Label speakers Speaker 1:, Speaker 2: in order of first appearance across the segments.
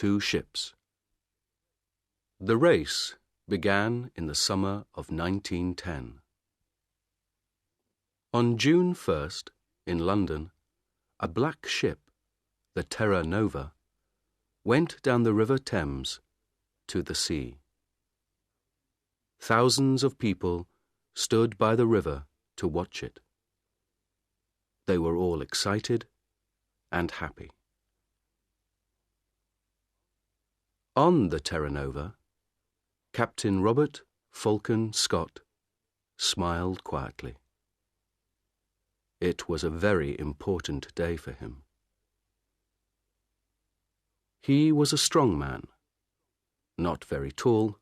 Speaker 1: 2 ships. The race began in the summer of 1910. On June 1st, in London, a black ship, the Terra Nova, went down the River Thames to the sea. Thousands of people stood by the river to watch it. They were all excited and happy. On the Terra Nova, Captain Robert Falcon Scott smiled quietly. It was a very important day for him. He was a strong man, not very tall,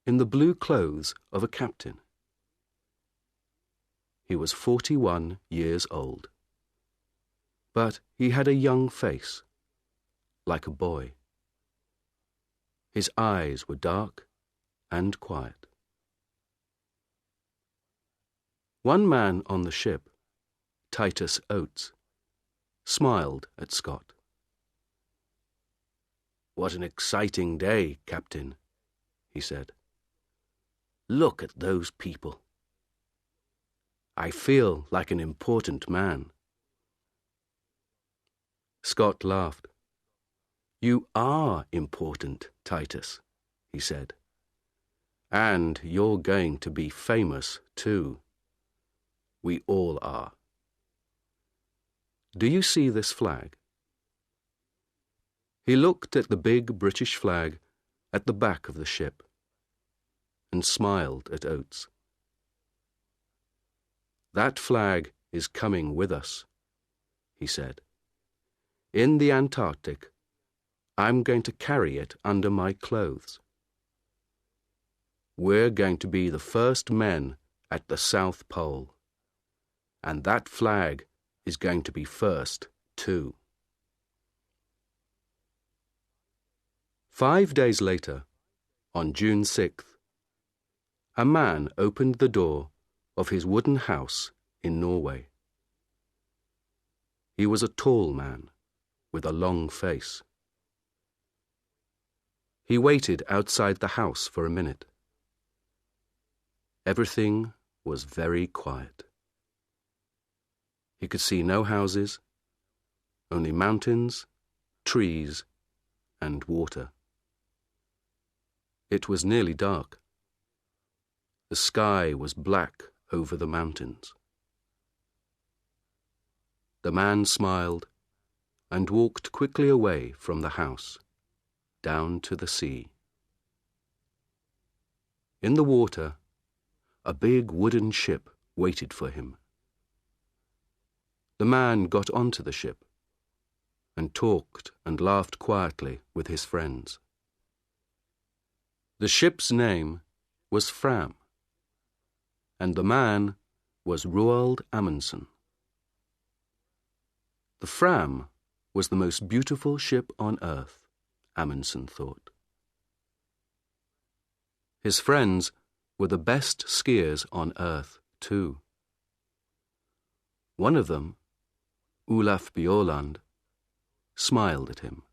Speaker 1: in the blue clothes of a captain. He was 41 years old, but he had a young face, like a boy. His eyes were dark and quiet. One man on the ship, Titus Oates, smiled at Scott. "What an exciting day, Captain," he said. "Look at those people. I feel like an important man." Scott laughed. "You are important, Titus," he said. "And you're going to be famous, too. We all are. Do you see this flag?" He looked at the big British flag at the back of the ship and smiled at Oates. "That flag is coming with us," he said. "In the Antarctic, I'm going to carry it under my clothes. We're going to be the first men at the South Pole, and that flag is going to be first, too." 5 days later, on June 6th, a man opened the door of his wooden house in Norway. He was a tall man with a long face. He waited outside the house for a minute. Everything was very quiet. He could see no houses, only mountains, trees, and water. It was nearly dark. The sky was black over the mountains. The man smiled and walked quickly away from the house, down to the sea. In the water, a big wooden ship waited for him. The man got onto the ship and talked and laughed quietly with his friends. The ship's name was Fram, and the man was Roald Amundsen. The Fram was the most beautiful ship on earth, Amundsen thought. His friends were the best skiers on earth, too. One of them, Olaf Bjaaland, smiled at him.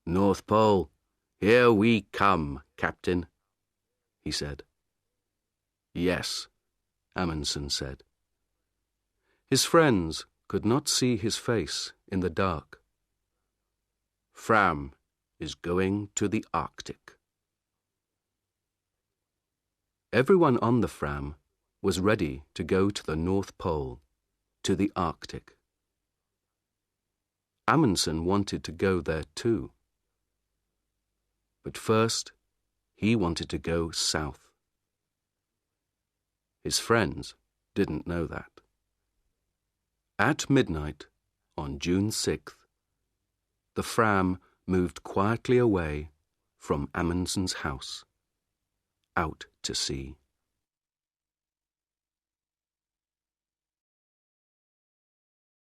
Speaker 1: "North Pole, here we come, Captain," he said. "Yes," Amundsen said. His friends could not see his face in the dark. "Fram is going to the Arctic." Everyone on the Fram was ready to go to the North Pole, to the Arctic. Amundsen wanted to go there too. But first, he wanted to go south. His friends didn't know that. At midnight, on June 6th, the Fram moved quietly away from Amundsen's house, out to sea.